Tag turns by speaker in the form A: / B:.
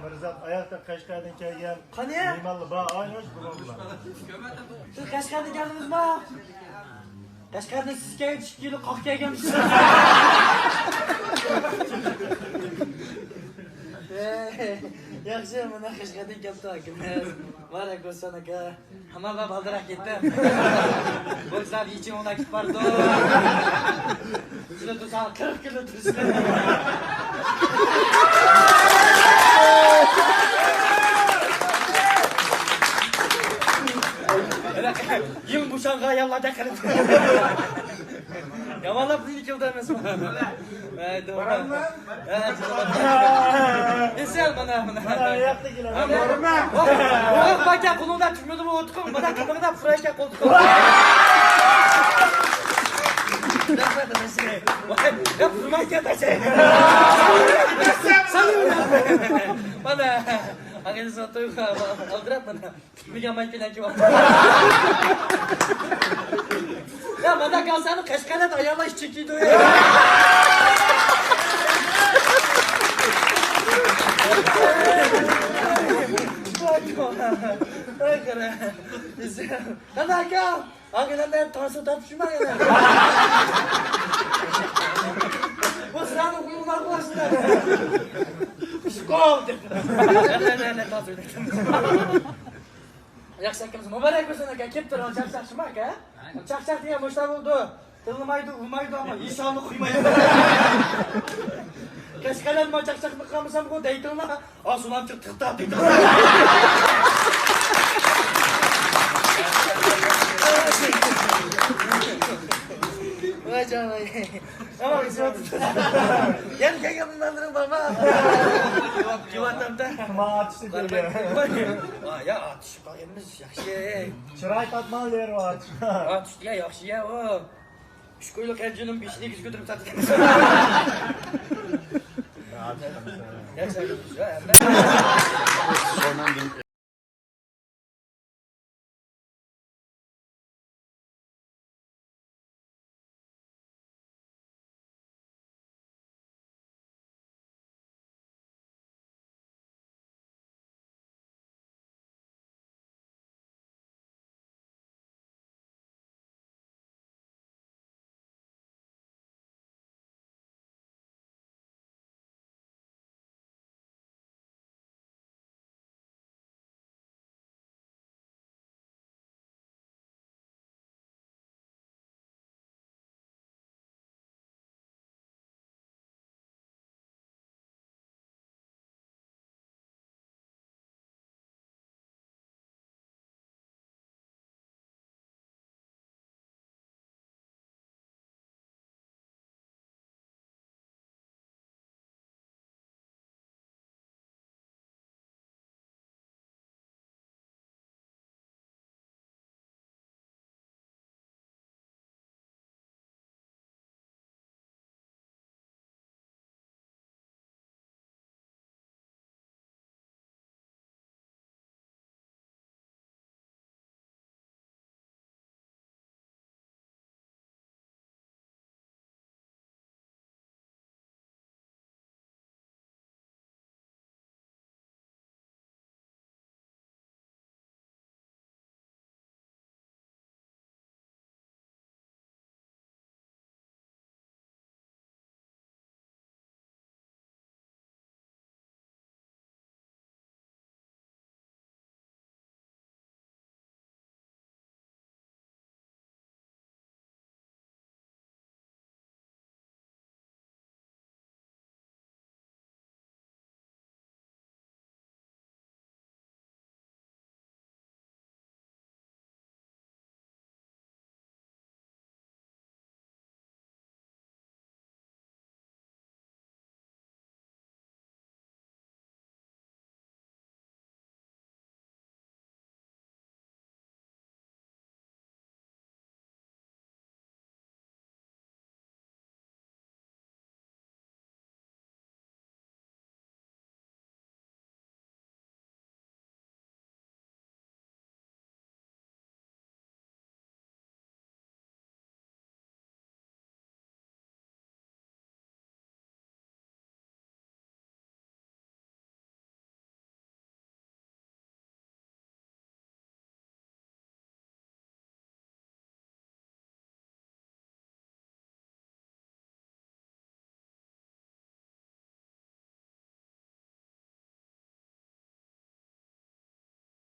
A: Mirzat ayakta Qashqardan kelgan.
B: Qani?
A: Ne'matli ba aynosh bilan.
B: Siz Qashqardan keldingizmi? Qashqardan siz kelgan 2 kilo qoq kelganmisiz? Yaxshi, mana Qashqardan kelibdi akamiz. Mana ko'rsan aka, hamma va baldiroq ketdi. Bo'lsa yechim ona ketib bordi. Sizlar to'san 40 kilo turibsizlar. Yıl bu şanga yalla da kırıp. Ya valla bu yıkıldı emesme.
A: Baran mı?
B: Nesi al bana?
A: Bana yaptı ki lan.
B: Oğlum bak ya kolundan çıkmıyordu bu otukum. Bana kapıda fırayken koltuk oldu. Ya fırmayken de şey. Bana. Angin sesuatu aldrat mana? Bikin main pindah cuma. Ya mana kau sana Qashqardan ayollar ish chekiydi. Mana aka, angindan tansu topishmagan. Bu sizlarni uyuqlar qilasizlar. Skol deb. Ne topishdim. Yaxshi akamiz muborak bo'lsin aka, kelib turib chaqchaqshimi aka? Chaqchaq degan boshqa bo'ldi. Tilmaydi, umaydi ama insonni quymaydi. Qashqardan ma chaqchaqni qilmasam bu deytinglar, osuman chiqdi deydi. Vay canına. Ama isot. Gel gel bunların baba. Kivatamda.
A: Ma atishdi dedi.
B: Ya atış qilganimiz yaxshi.
A: Chiroy topmalar var.
B: Atishga yaxshi ya o. 3 qo'yliq ajinum 5-2 ko'tarib satgan. Yaxshi.